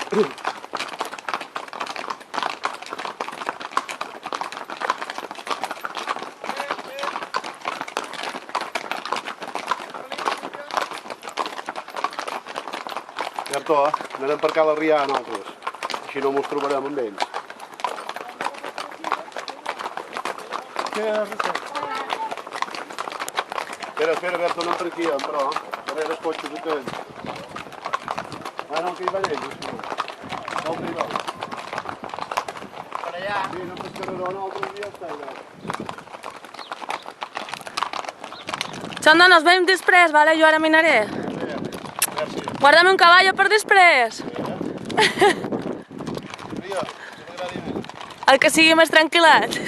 Bertó, anem per Cala Rià nosaltres, així no mos trobarem amb ells. Espera, Bertó, anem per aquí, però, darrere els cotxes aquells. No, que hi van ells, no hi van. Per allà? Sí, anem per carreró, nosaltres ja està allà. Xanda, nos veiem després, vale? Jo ara m'aniré. Guarda'm un cavall per després. El que sigui més tranquil·lat.